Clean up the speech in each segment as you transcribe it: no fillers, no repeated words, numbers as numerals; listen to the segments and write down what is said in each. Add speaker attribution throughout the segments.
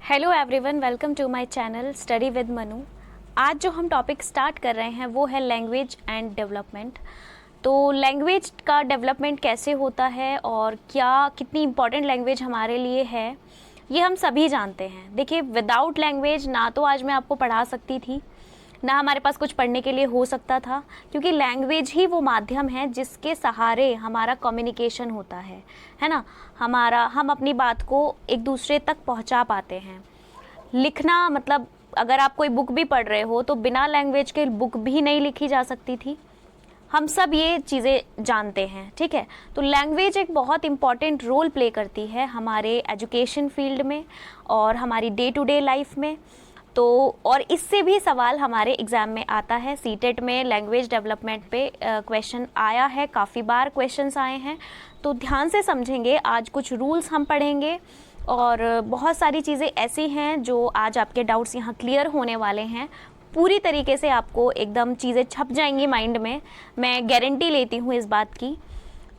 Speaker 1: Hello everyone, welcome to my channel study with Manu. आज जो हम टॉपिक स्टार्ट कर रहे हैं वो है लैंग्वेज एंड डेवलपमेंट। तो लैंग्वेज का डेवलपमेंट कैसे होता है और कितनी इम्पॉर्टेंट लैंग्वेज हमारे लिए है, ये हम सभी जानते हैं। देखिए, विदाउट लैंग्वेज ना तो आज मैं आपको पढ़ा सकती थी, ना हमारे पास कुछ पढ़ने के लिए हो सकता था, क्योंकि लैंग्वेज ही वो माध्यम है जिसके सहारे हमारा कम्युनिकेशन होता है ना। हम अपनी बात को एक दूसरे तक पहुंचा पाते हैं। लिखना मतलब अगर आप कोई बुक भी पढ़ रहे हो तो बिना लैंग्वेज के बुक भी नहीं लिखी जा सकती थी। हम सब ये चीज़ें जानते हैं, ठीक है। तो लैंग्वेज एक बहुत इम्पॉर्टेंट रोल प्ले करती है हमारे एजुकेशन फील्ड में और हमारी डे टू डे लाइफ में। तो और इससे भी सवाल हमारे एग्ज़ाम में आता है। सीटेट में लैंग्वेज डेवलपमेंट पे क्वेश्चन आया है, काफ़ी बार क्वेश्चंस आए हैं। तो ध्यान से समझेंगे, आज कुछ रूल्स हम पढ़ेंगे और बहुत सारी चीज़ें ऐसी हैं जो आज आपके डाउट्स यहाँ क्लियर होने वाले हैं। पूरी तरीके से आपको एकदम चीज़ें छप जाएंगी माइंड में, मैं गारंटी लेती हूँ इस बात की।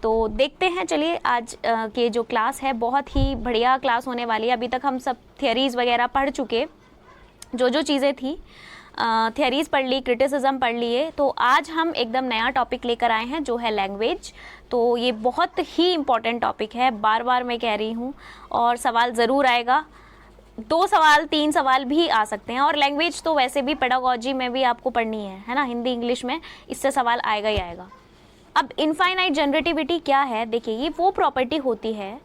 Speaker 1: तो देखते हैं, चलिए आज के जो क्लास है बहुत ही बढ़िया क्लास होने वाली है। अभी तक हम सब थियरीज़ वगैरह पढ़ चुके, जो चीज़ें थी थियरीज़ पढ़ ली, क्रिटिसिज्म पढ़ लिए। तो आज हम एकदम नया टॉपिक लेकर आए हैं जो है लैंग्वेज। तो ये बहुत ही इम्पॉर्टेंट टॉपिक है, बार बार मैं कह रही हूँ, और सवाल ज़रूर आएगा। 2 सवाल 3 सवाल भी आ सकते हैं। और लैंग्वेज तो वैसे भी पेडागोजी में भी आपको पढ़नी है ना, हिंदी इंग्लिश में, इससे सवाल आएगा ही आएगा। अब इनफाइनाइट जनरेटिविटी क्या है? देखिए, ये वो प्रॉपर्टी होती है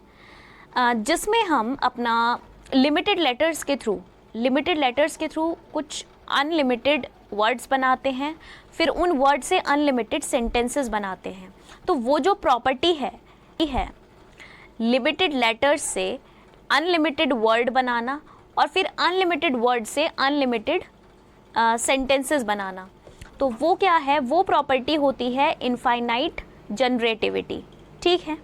Speaker 1: जिसमें हम अपना लिमिटेड लेटर्स के थ्रू कुछ अनलिमिटेड वर्ड्स बनाते हैं, फिर उन वर्ड से अनलिमिटेड सेंटेंसेस बनाते हैं। तो वो जो प्रॉपर्टी है लिमिटेड लेटर्स से अनलिमिटेड वर्ड बनाना और फिर अनलिमिटेड वर्ड से अनलिमिटेड सेंटेंसेस बनाना, तो वो क्या है? वो प्रॉपर्टी होती है इनफाइनाइट जनरेटिविटी, ठीक है।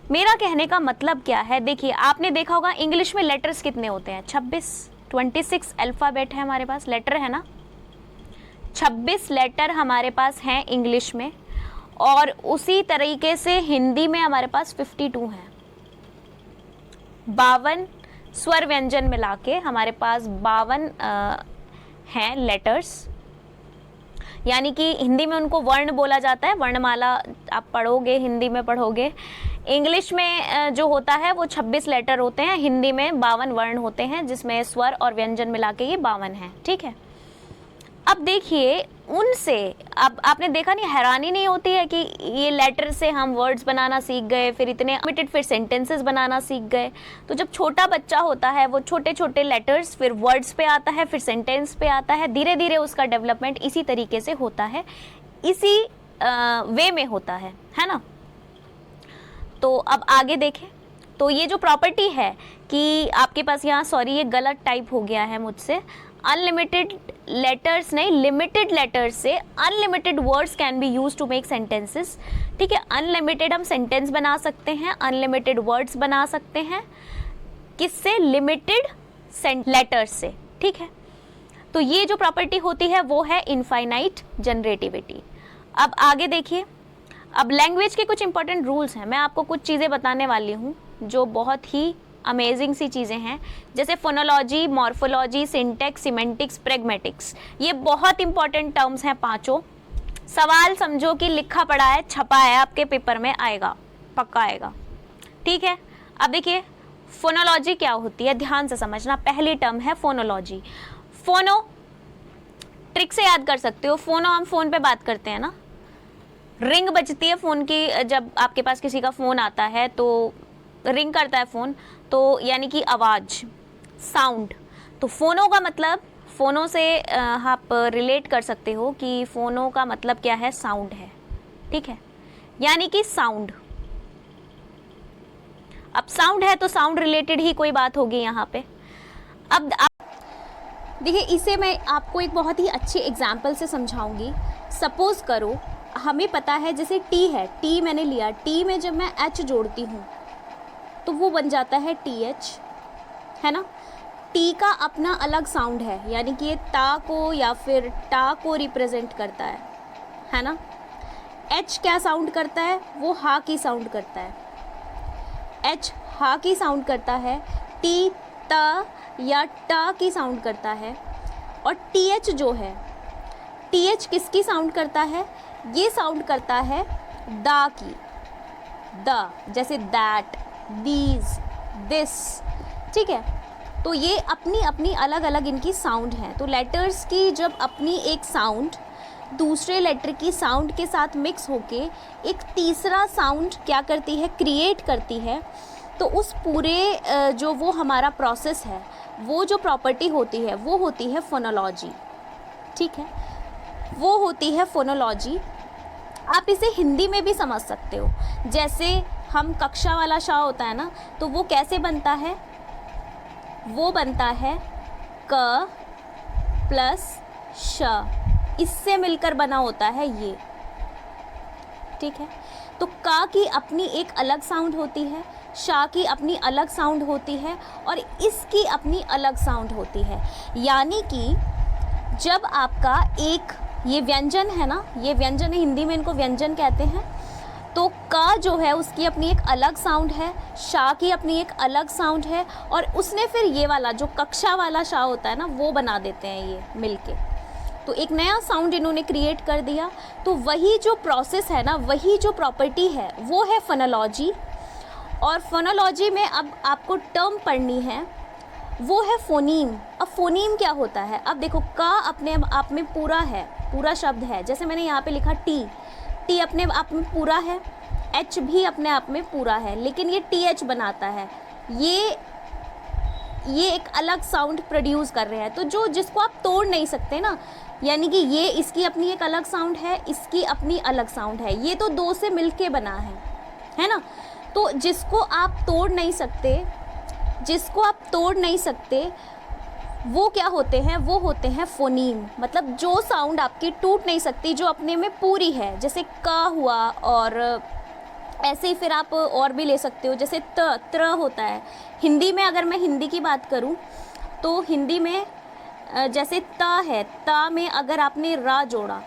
Speaker 1: मेरा कहने का मतलब क्या है? देखिए, आपने देखा होगा इंग्लिश में लेटर्स कितने होते हैं? 26 अल्फ़ाबेट है हमारे पास, लेटर है ना। 26 लेटर हमारे पास हैं इंग्लिश में, और उसी तरीके से हिंदी में हमारे पास 52 हैं। 52 स्वर व्यंजन मिला के हमारे पास 52 हैं लेटर्स, यानी कि हिंदी में उनको वर्ण बोला जाता है। वर्णमाला आप पढ़ोगे, हिंदी में पढ़ोगे। इंग्लिश में जो होता है वो 26 लेटर होते हैं, हिंदी में 52 वर्ण होते हैं, जिसमें स्वर और व्यंजन मिला के ये 52 हैं, ठीक है। अब देखिए, उनसे अब आपने देखा नहीं, हैरानी नहीं होती है कि ये लेटर से हम वर्ड्स बनाना सीख गए, फिर इतने लिमिटेड, फिर सेंटेंसेस बनाना सीख गए। तो जब छोटा बच्चा होता है वो छोटे छोटे लेटर्स, फिर वर्ड्स पे आता है, फिर सेंटेंस पे आता है, धीरे धीरे उसका डेवलपमेंट इसी तरीके से होता है, इसी वे में होता है ना। तो अब आगे देखें, तो ये जो प्रॉपर्टी है कि आपके पास यहाँ, सॉरी ये गलत टाइप हो गया है मुझसे, अनलिमिटेड लेटर्स नहीं, लिमिटेड लेटर्स से unlimited words can be use to make sentences, ठीक है। अनलिमिटेड हम सेंटेंस बना सकते हैं, अनलिमिटेड वर्ड्स बना सकते हैं, किससे? लिमिटेड लेटर्स से, ठीक है। तो ये जो प्रॉपर्टी होती है वो है इनफाइनाइट जनरेटिविटी। अब आगे देखिए, अब लैंग्वेज के कुछ इंपॉर्टेंट रूल्स हैं। मैं आपको कुछ चीज़ें बताने वाली हूँ जो बहुत ही अमेजिंग सी चीज़ें हैं, जैसे phonology, morphology, syntax, semantics, pragmatics. ये बहुत इंपॉर्टेंट टर्म्स हैं पांचों। सवाल समझो कि लिखा पड़ा है, छपा है, आपके पेपर में आएगा, पक्का आएगा, ठीक है। अब देखिए, फोनोलॉजी क्या होती है, ध्यान से समझना। पहली टर्म है फोनोलॉजी। फोनो ट्रिक से याद कर सकते हो। फोनो, हम फ़ोन पे बात करते हैं ना, रिंग बजती है फ़ोन की, जब आपके पास किसी का फ़ोन आता है तो रिंग करता है फ़ोन, तो यानी कि आवाज़, साउंड। तो फ़ोनो का मतलब, फ़ोनो से आप रिलेट कर सकते हो कि फ़ोनो का मतलब क्या है? साउंड है, ठीक है, यानी कि साउंड। अब साउंड है तो साउंड रिलेटेड ही कोई बात होगी यहाँ पे। अब देखिए, इसे मैं आपको एक बहुत ही अच्छी एग्जाम्पल से समझाऊंगी। सपोज़ करो, हमें पता है जैसे टी है, टी मैंने लिया, टी में जब मैं एच जोड़ती हूँ तो वो बन जाता है टी एच, है ना। टी का अपना अलग साउंड है, यानी कि ये ता को या फिर टा को रिप्रेजेंट करता है ना। एच क्या साउंड करता है? वो हा की साउंड करता है। एच हा की साउंड करता है, टी त या ट की साउंड करता है, और टीएच जो है, टीएच किसकी साउंड करता है? ये साउंड करता है दा की, द, जैसे दैट, दीज, दिस, ठीक है। तो ये अपनी अपनी अलग अलग इनकी साउंड हैं। तो लेटर्स की जब अपनी एक साउंड दूसरे लेटर की साउंड के साथ मिक्स होके एक तीसरा साउंड क्या करती है, क्रिएट करती है, तो उस पूरे जो वो हमारा प्रोसेस है, वो जो प्रॉपर्टी होती है वो होती है फोनोलॉजी, ठीक है, वो होती है फोनोलॉजी। आप इसे हिंदी में भी समझ सकते हो, जैसे हम कक्षा वाला श होता है ना, तो वो कैसे बनता है? वो बनता है क प्लस श, इससे मिलकर बना होता है ये, ठीक है। तो का की अपनी एक अलग साउंड होती है, शा की अपनी अलग साउंड होती है, और इसकी अपनी अलग साउंड होती है। यानी कि जब आपका एक ये व्यंजन है ना, ये व्यंजन है, हिंदी में इनको व्यंजन कहते हैं, तो का जो है उसकी अपनी एक अलग साउंड है, शा की अपनी एक अलग साउंड है, और उसने फिर ये वाला जो कक्षा वाला शा होता है ना, वो बना देते हैं ये मिलके, तो एक नया साउंड इन्होंने क्रिएट कर दिया। तो वही जो प्रोसेस है ना, वही जो प्रॉपर्टी है वो है फोनोलॉजी। और फोनोलॉजी में अब आपको टर्म पढ़नी है, वो है फोनीम। अब फोनीम क्या होता है? अब देखो, का अपने आप में पूरा है, पूरा शब्द है, जैसे मैंने यहाँ पे लिखा टी, टी अपने आप में पूरा है, एच भी अपने आप में पूरा है, लेकिन ये टी एच बनाता है, ये एक अलग साउंड प्रोड्यूस कर रहे हैं, तो जो जिसको आप तोड़ नहीं सकते ना, यानी कि ये इसकी अपनी एक अलग साउंड है, इसकी अपनी अलग साउंड है, ये तो दो से मिलके बना है ना। तो जिसको आप तोड़ नहीं सकते, जिसको आप तोड़ नहीं सकते, वो क्या होते हैं? वो होते हैं फोनीम। मतलब जो साउंड आपकी टूट नहीं सकती, जो अपने में पूरी है, जैसे का हुआ, और ऐसे ही फिर आप और भी ले सकते हो, जैसे त, त्र होता है। हिंदी में अगर मैं हिंदी की बात करूं, तो हिंदी में जैसे त है, त में अगर आपने रा जोड़ा,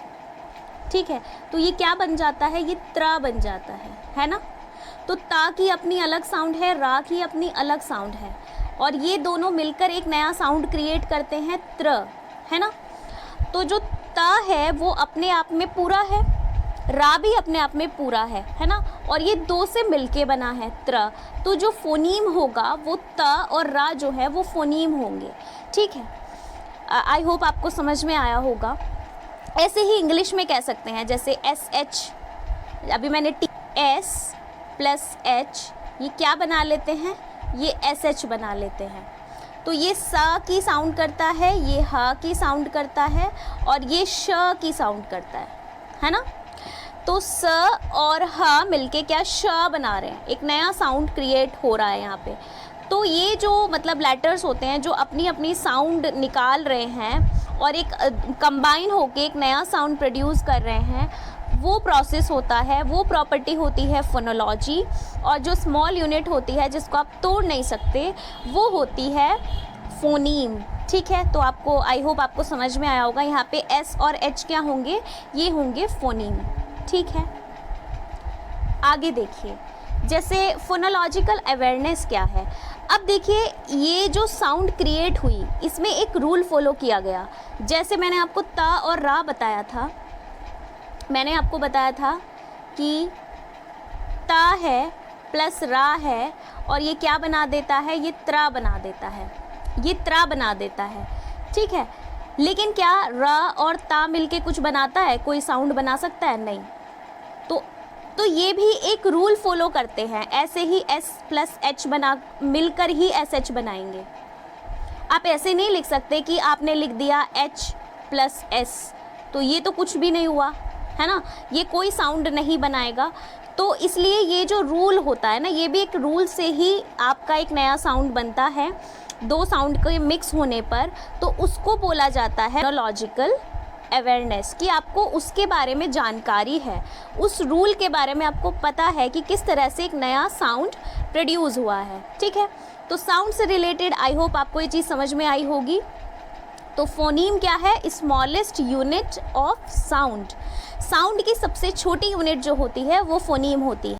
Speaker 1: ठीक है, तो ये क्या बन जाता है? ये त्र बन जाता है ना। तो ता की अपनी अलग साउंड है, रा की अपनी अलग साउंड है, और ये दोनों मिलकर एक नया साउंड क्रिएट करते हैं त्र, है ना। तो जो ता है वो अपने आप में पूरा है, रा भी अपने आप में पूरा है ना, और ये दो से मिलके बना है त्र। तो जो फोनीम होगा वो त और रा जो है वो फोनीम होंगे, ठीक है। आई होप आपको समझ में आया होगा। ऐसे ही इंग्लिश में कह सकते हैं, जैसे एस एच, अभी मैंने टी, एस प्लस एच, ये क्या बना लेते हैं? ये एस एच बना लेते हैं। तो ये स की साउंड करता है, ये ह की साउंड करता है, और ये श की साउंड करता है ना। तो स और ह मिलके क्या श बना रहे हैं, एक नया साउंड क्रिएट हो रहा है यहाँ पे। तो ये जो मतलब लेटर्स होते हैं जो अपनी अपनी साउंड निकाल रहे हैं और एक कंबाइन होके एक नया साउंड प्रोड्यूस कर रहे हैं, वो प्रोसेस होता है, वो प्रॉपर्टी होती है फोनोलॉजी। और जो स्मॉल यूनिट होती है जिसको आप तोड़ नहीं सकते, वो होती है फोनीम, ठीक है। तो आपको आई होप आपको समझ में आया होगा। यहाँ पे एस और एच क्या होंगे? ये होंगे फोनीम, ठीक है। आगे देखिए, जैसे फोनोलॉजिकल अवेयरनेस क्या है। अब देखिए, ये जो साउंड क्रिएट हुई, इसमें एक रूल फॉलो किया गया। जैसे मैंने आपको ता और रा बताया था, मैंने आपको बताया था कि ता है प्लस रा है, और ये क्या बना देता है? ये त्रा बना देता है, ये त्रा बना देता है, ठीक है। लेकिन क्या रा और ता मिलके कुछ बनाता है? कोई साउंड बना सकता है? नहीं। तो ये भी एक रूल फॉलो करते हैं, ऐसे ही एस प्लस एच बना मिलकर ही एस एच बनाएंगे। आप ऐसे नहीं लिख सकते कि आपने लिख दिया एच प्लस एस, तो ये तो कुछ भी नहीं हुआ, है ना, ये कोई साउंड नहीं बनाएगा। तो इसलिए ये जो रूल होता है ना, ये भी एक रूल से ही आपका एक नया साउंड बनता है, दो साउंड के मिक्स होने पर। तो उसको बोला जाता है फोनोलॉजिकल अवेयरनेस, कि आपको उसके बारे में जानकारी है, उस रूल के बारे में आपको पता है कि किस तरह से एक नया साउंड प्रोड्यूस हुआ है, ठीक है। तो साउंड से रिलेटेड आई होप आपको ये चीज़ समझ में आई होगी। तो फोनीम क्या है? Smallest unit of sound. Sound की सबसे छोटी यूनिट जो होती है वो फोनीम होती है।